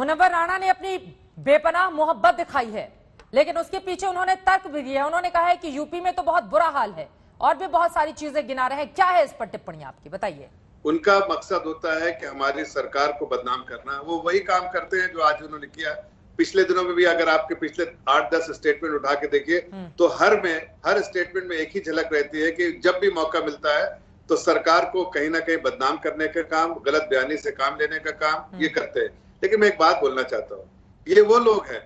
मुनव्वर राणा ने अपनी बेपनाह मोहब्बत दिखाई है, लेकिन उसके पीछे उन्होंने तर्क भी दिया है। उन्होंने कहा है कि यूपी में तो बहुत बुरा हाल है और भी बहुत सारी चीजें गिना रहे हैं। क्या है इस पर टिप्पणी आपकी, बताइए। उनका मकसद होता है कि हमारी सरकार को बदनाम करना। वो वही काम करते हैं जो आज उन्होंने किया। पिछले दिनों में भी अगर आपके पिछले 8-10 स्टेटमेंट उठा के देखिए तो हर स्टेटमेंट में एक ही झलक रहती है कि जब भी मौका मिलता है तो सरकार को कहीं ना कहीं बदनाम करने का काम, गलत बयानी से काम लेने का काम ये करते हैं। लेकिन मैं एक बात बोलना चाहता हूँ, ये वो लोग हैं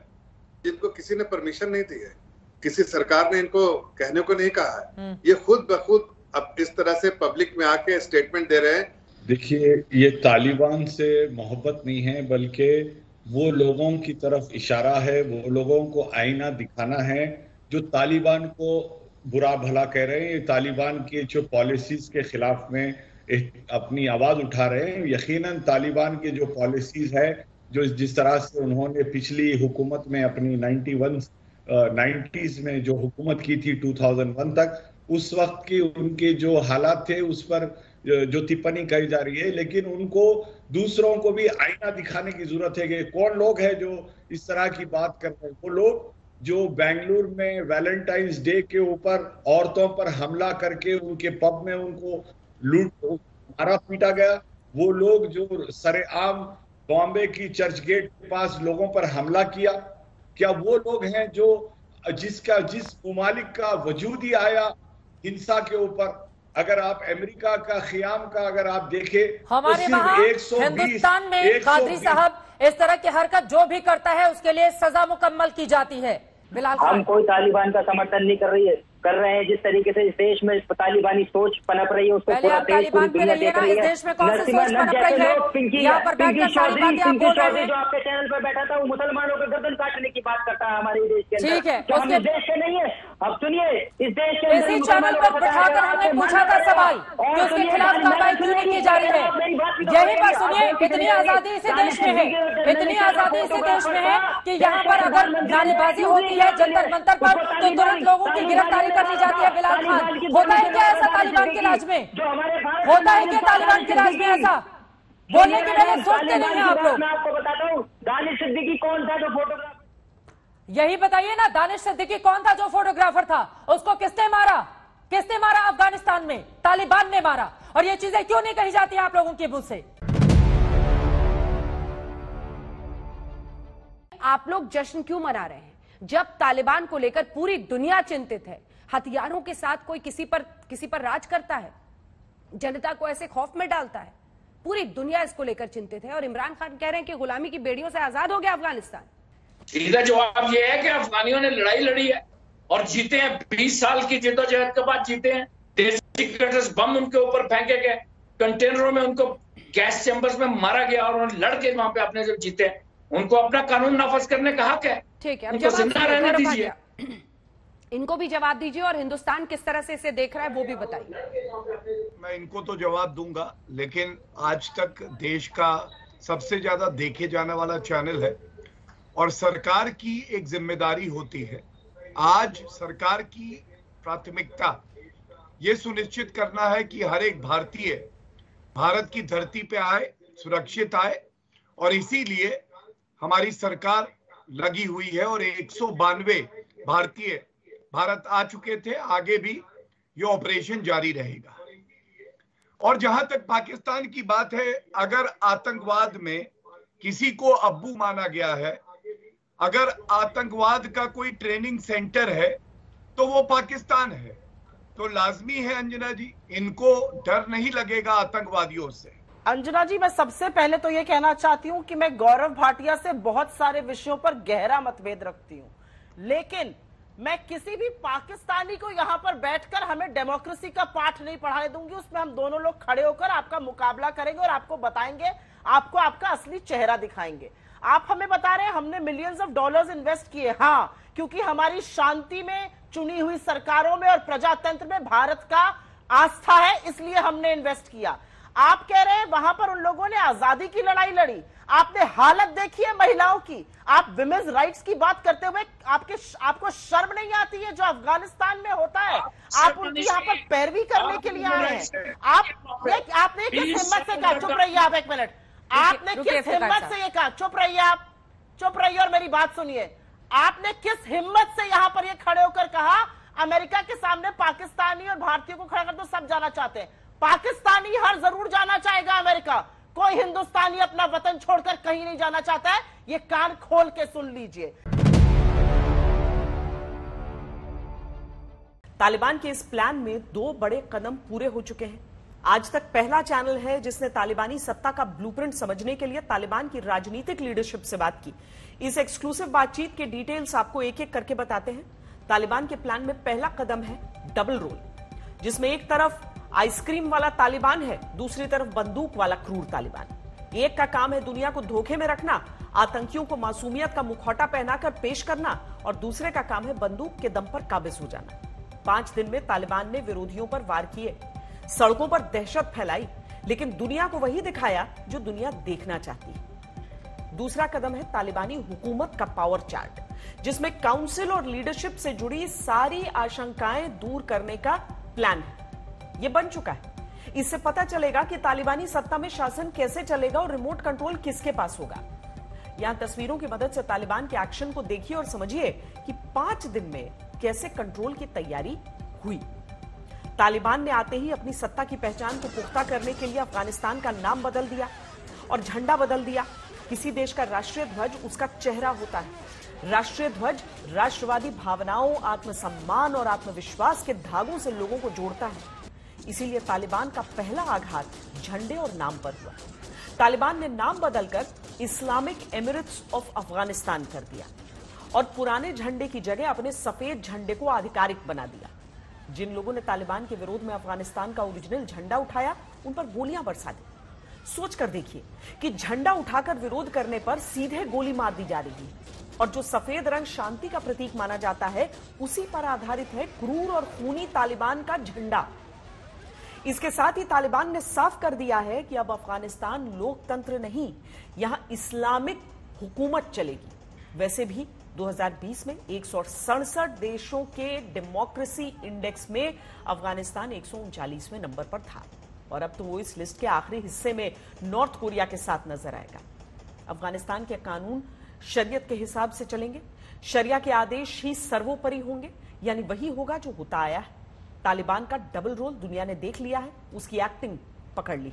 जिनको किसी ने परमिशन नहीं दी है, किसी सरकार ने इनको कहने को नहीं कहा है। ये खुद ब खुद अब इस तरह से पब्लिक में आके स्टेटमेंट दे रहे हैं। देखिए, ये तालिबान से मोहब्बत नहीं है, बल्कि वो लोगों की तरफ इशारा है, वो लोगों को आईना दिखाना है जो तालिबान को बुरा भला कह रहे हैं। तालिबान के जो पॉलिसीज के खिलाफ में अपनी आवाज उठा रहे हैं। यकीनन तालिबान के जो पॉलिसीज है, जो जिस तरह से उन्होंने पिछली हुकूमत में अपनी 90s में जो हुकूमत की थी 2001 तक, उस वक्त के उनके जो हालात थे उस पर जो टिप्पणी करी जा रही है। लेकिन उनको दूसरों को भी आईना दिखाने की जरूरत है कि कौन लोग हैं जो इस तरह की बात कर रहे हैं। वो लोग जो बेंगलुरु में वैलेंटाइंस डे के ऊपर औरतों पर हमला करके उनके पब में उनको मारा पीटा गया, वो लोग जो सरेआम बॉम्बे की चर्च गेट के पास लोगों पर हमला किया, क्या वो लोग हैं जो जिस मुमालिक का वजूद ही आया हिंसा के ऊपर? अगर आप अमेरिका का ख़ियाम का अगर आप देखें, हमारे वहां हिंदुस्तान में कादरी साहब इस तरह की हरकत जो भी करता है उसके लिए सजा मुकम्मल की जाती है। बिलाल हम कोई तालिबान का समर्थन नहीं कर रहे हैं। जिस तरीके से इस देश में तालिबानी सोच पनप रही है उसको पूरा देश, पूरी दुनिया देख रही है। पिंकी चौधरी जो आपके चैनल पर बैठा था वो मुसलमानों को गर्दन काटने की बात करता है हमारे देश के अंदर। क्या हम देश से नहीं है? अब सुनिए, इस देश के इसी चैनल पर बैठाकर हमने पूछा था सवाल कि उसके खिलाफ कार्रवाई क्यों नहीं की जा रही है। यही पर सुनिए, इतनी आजादी इसी देश में है, इतनी आजादी इसी देश में है कि यहाँ पर अगर नारेबाजी होती है जंतर मंतर पर तो तुरंत लोगों की गिरफ्तारी कर ली जाती है। बिलाल खान, होता है क्या ऐसा तालिबान के राज में? होता है क्या तालिबान के राज में ऐसा? बोलने के लिए सोचते नहीं हैं आप लोग। मैं आपको बताता हूँ, दानिश सिद्दीकी कौन था जो फोटोग्राफर? यही बताइए ना, दानिश सिद्दीकी कौन था जो फोटोग्राफर था? उसको किसने मारा? किसने मारा? अफगानिस्तान में तालिबान ने मारा। और ये चीजें क्यों नहीं कही जाती आप लोगों के मुंह से? आप लोग जश्न क्यों मना रहे हैं जब तालिबान को लेकर पूरी दुनिया चिंतित है? हथियारों के साथ कोई किसी पर राज करता है, जनता को ऐसे खौफ में डालता है। पूरी दुनिया इसको लेकर चिंतित है और इमरान खान कह रहे हैं कि गुलामी की बेड़ियों से आजाद हो गया अफगानिस्तान। सीधा जवाब यह है कि अफगानियों ने लड़ाई लड़ी है और जीते हैं। 20 साल की जद्दोजहद के बाद जीते हैं। देसी कटर्स बम उनके ऊपर फेंके गए, कंटेनरों में उनको गैस चैम्बर्स में मारा गया और उन्होंने लड़के वहां पे अपने जब जीते। उनको अपना कानून नाफज करने का हक है। ठीक है, उनको जिंदा रहने दीजिए। इनको भी जवाब दीजिए और हिंदुस्तान किस तरह से इसे देख रहा है वो भी बताइए। मैं इनको तो जवाब दूंगा, लेकिन आज तक देश का सबसे ज्यादा देखे जाने वाला चैनल है और सरकार की एक जिम्मेदारी होती है। आज सरकार की प्राथमिकता ये सुनिश्चित करना है कि हर एक भारतीय भारत की धरती पे आए, सुरक्षित आए, और इसीलिए हमारी सरकार लगी हुई है और 192 भारतीय भारत आ चुके थे। आगे भी ये ऑपरेशन जारी रहेगा। और जहां तक पाकिस्तान की बात है, अगर आतंकवाद में किसी को अब्बू माना गया है, अगर आतंकवाद का कोई ट्रेनिंग सेंटर है तो वो पाकिस्तान है। तो लाजमी है अंजना जी, इनको डर नहीं लगेगा आतंकवादियों से। अंजना जी, मैं सबसे पहले तो ये कहना चाहती हूँ कि मैं गौरव भाटिया से बहुत सारे विषयों पर गहरा मतभेद रखती हूँ, लेकिन मैं किसी भी पाकिस्तानी को यहाँ पर बैठकर हमें डेमोक्रेसी का पाठ नहीं पढ़ाने दूंगी। उसमें हम दोनों लोग खड़े होकर आपका मुकाबला करेंगे और आपको बताएंगे, आपको आपका असली चेहरा दिखाएंगे। आप हमें बता रहे हैं हमने मिलियंस ऑफ डॉलर्स इन्वेस्ट किए। हाँ, क्योंकि हमारी शांति में, चुनी हुई सरकारों में और प्रजातंत्र में भारत का आस्था है, इसलिए हमने इन्वेस्ट किया। आप कह रहे हैं वहां पर उन लोगों ने आजादी की लड़ाई लड़ी। आपने हालत देखी है महिलाओं की। आप विमेन्स राइट्स की बात करते हुए आपको शर्म नहीं आती है जो अफगानिस्तान में होता है? आप उनकी यहाँ पर पैरवी करने के लिए आए हैं। आपने किस हिम्मत से कहा? चुप रहिए आप एक मिनट। आपने किस हिम्मत से ये कहा? चुप रहिए आप। चुप रहिए और मेरी बात सुनिए। आपने किस हिम्मत से यहां पर ये खड़े होकर कहा अमेरिका के सामने पाकिस्तानी और भारतीयों को खड़ा कर दो, सब जाना चाहते हैं। पाकिस्तानी हर जरूर जाना चाहेगा अमेरिका, कोई हिंदुस्तानी अपना वतन छोड़कर कहीं नहीं जाना चाहता है। ये कान खोल के सुन लीजिए। तालिबान के इस प्लान में 2 बड़े कदम पूरे हो चुके हैं। आज तक पहला चैनल है जिसने तालिबानी सत्ता का ब्लूप्रिंट समझने के लिए तालिबान की राजनीतिक लीडरशिप से बात की। इस एक्सक्लूसिव बातचीत के डिटेल्स आपको एक एक करके बताते हैं। तालिबान के प्लान में पहला कदम है डबल रोल, जिसमें एक तरफ आइसक्रीम वाला तालिबान है, दूसरी तरफ बंदूक वाला क्रूर तालिबान। एक का काम है दुनिया को धोखे में रखना, आतंकियों को मासूमियत का मुखौटा पहनाकर पेश करना, और दूसरे का काम है बंदूक के दम पर काबिज हो जाना। 5 दिन में तालिबान ने विरोधियों पर वार किए, सड़कों पर दहशत फैलाई, लेकिन दुनिया को वही दिखाया जो दुनिया देखना चाहती है। दूसरा कदम है तालिबानी हुकूमत का पावर चार्ट, जिसमें काउंसिल और लीडरशिप से जुड़ी सारी आशंकाएं दूर करने का प्लान है। यह बन चुका है। इससे पता चलेगा कि तालिबानी सत्ता में शासन कैसे चलेगा और रिमोट कंट्रोल किसके पास होगा। यहां तस्वीरों की मदद से तालिबान के एक्शन को देखिए और समझिए कि 5 दिन में कैसे कंट्रोल की तैयारी हुई। तालिबान ने आते ही अपनी सत्ता की पहचान को पुख्ता करने के लिए अफगानिस्तान का नाम बदल दिया और झंडा बदल दिया। किसी देश का राष्ट्रीय ध्वज उसका चेहरा होता है। राष्ट्रीय ध्वज राष्ट्रवादी भावनाओं, आत्मसम्मान और आत्मविश्वास के धागों से लोगों को जोड़ता है। इसीलिए तालिबान का पहला आघात झंडे और नाम पर हुआ। तालिबान ने नाम बदलकर इस्लामिक एमिरेट्स ऑफ अफगानिस्तान कर दिया और पुराने झंडे की जगह अपने सफेद झंडे को आधिकारिक बना दिया। जिन लोगों ने तालिबान के विरोध में अफगानिस्तान का ओरिजिनल झंडा उठाया, उन पर गोलियां बरसा दी। सोच कर देखिए कि झंडा उठाकर विरोध करने पर सीधे गोली मार दी जा रही है, और जो सफेद रंग शांति का प्रतीक माना जाता है, उसी पर आधारित है क्रूर और खूनी तालिबान का झंडा। इसके साथ ही तालिबान ने साफ कर दिया है कि अब अफगानिस्तान लोकतंत्र नहीं, यहां इस्लामिक हुकूमत चलेगी। वैसे भी 2020 में 167 देशों के डेमोक्रेसी इंडेक्स में अफगानिस्तान 139वें नंबर पर था, और अब तो वो इस लिस्ट के आखिरी हिस्से में नॉर्थ कोरिया के साथ नजर आएगा। अफगानिस्तान के कानून शरीयत के हिसाब से चलेंगे, शरिया के आदेश ही सर्वोपरि होंगे, यानी वही होगा जो होता आया है। तालिबान का डबल रोल दुनिया ने देख लिया है, उसकी एक्टिंग पकड़ ली।